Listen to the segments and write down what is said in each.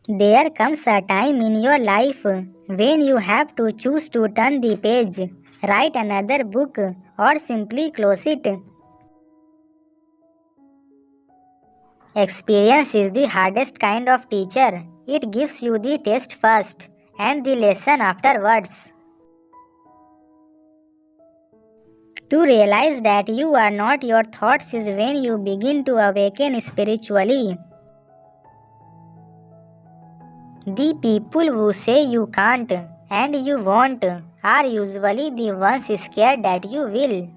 There comes a time in your life when you have to choose to turn the page, write another book, or simply close it. Experience is the hardest kind of teacher. It gives you the test first and the lesson afterwards. To realize that you are not your thoughts is when you begin to awaken spiritually. The people who say you can't and you won't are usually the ones scared that you will.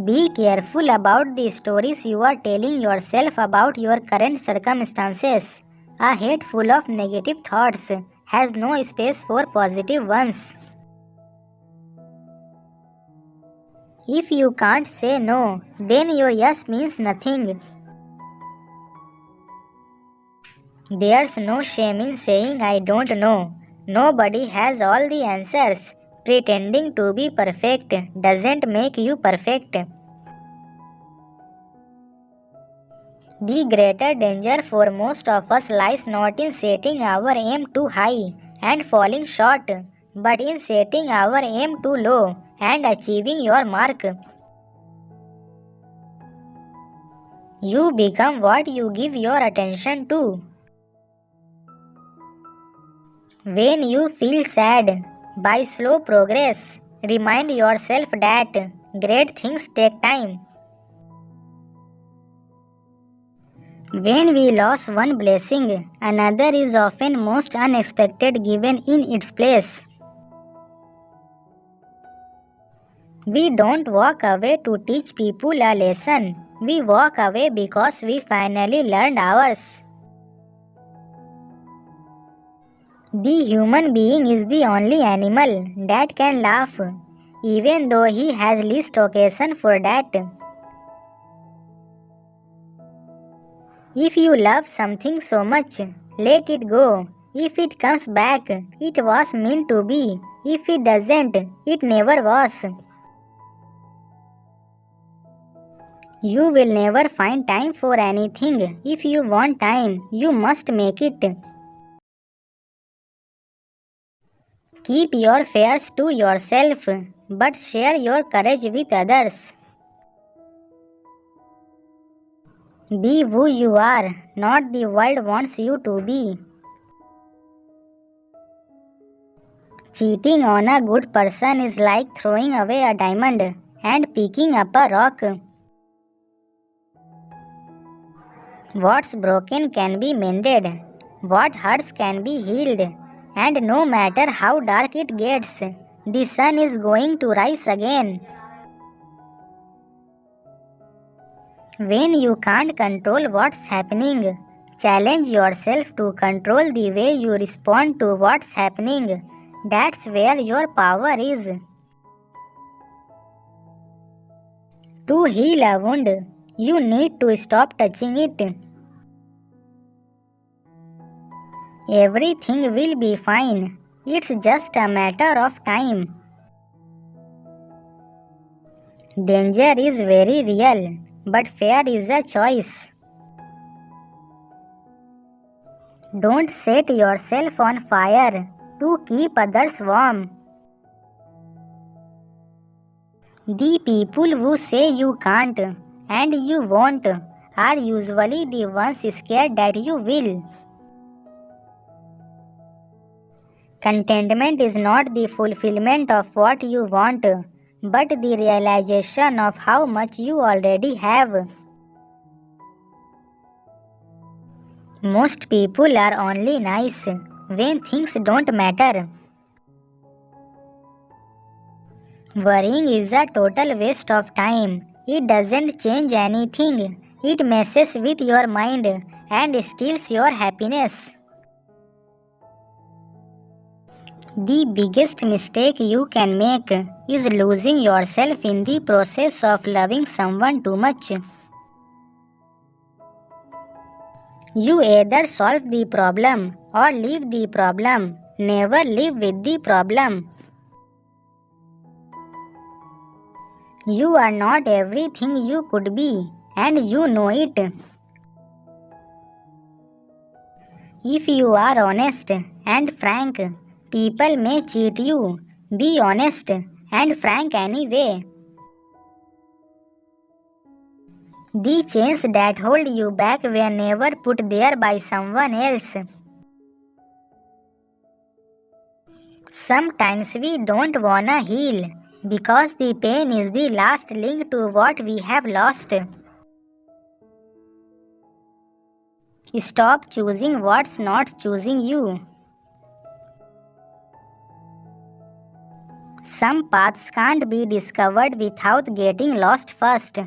Be careful about the stories you are telling yourself about your current circumstances. A head full of negative thoughts has no space for positive ones. If you can't say no, then your yes means nothing. There's no shame in saying I don't know. Nobody has all the answers. Pretending to be perfect doesn't make you perfect. The greater danger for most of us lies not in setting our aim too high and falling short, but in setting our aim too low and achieving your mark. You become what you give your attention to. When you feel sad by slow progress, remind yourself that great things take time. When we lose one blessing, another is often most unexpected given in its place. We don't walk away to teach people a lesson. We walk away because we finally learned ours. The human being is the only animal that can laugh, even though he has least occasion for that. If you love something so much, let it go. If it comes back, it was meant to be. If it doesn't, it never was. You will never find time for anything. If you want time, you must make it. Keep your fears to yourself, but share your courage with others. Be who you are, not the world wants you to be. Cheating on a good person is like throwing away a diamond and picking up a rock. What's broken can be mended, what hurts can be healed, and no matter how dark it gets, the sun is going to rise again. When you can't control what's happening, challenge yourself to control the way you respond to what's happening. That's where your power is. To heal a wound, you need to stop touching it. Everything will be fine. It's just a matter of time. Danger is very real, but fear is a choice. Don't set yourself on fire to keep others warm. The people who say you can't and you won't are usually the ones scared that you will. Contentment is not the fulfillment of what you want, but the realization of how much you already have. Most people are only nice when things don't matter. Worrying is a total waste of time. It doesn't change anything. It messes with your mind and steals your happiness. The biggest mistake you can make is losing yourself in the process of loving someone too much. You either solve the problem or leave the problem. Never live with the problem. You are not everything you could be, and you know it. If you are honest and frank, people may cheat you. Be honest and frank anyway. The chains that hold you back were never put there by someone else. Sometimes we don't wanna heal because the pain is the last link to what we have lost. Stop choosing what's not choosing you. Some paths can't be discovered without getting lost first.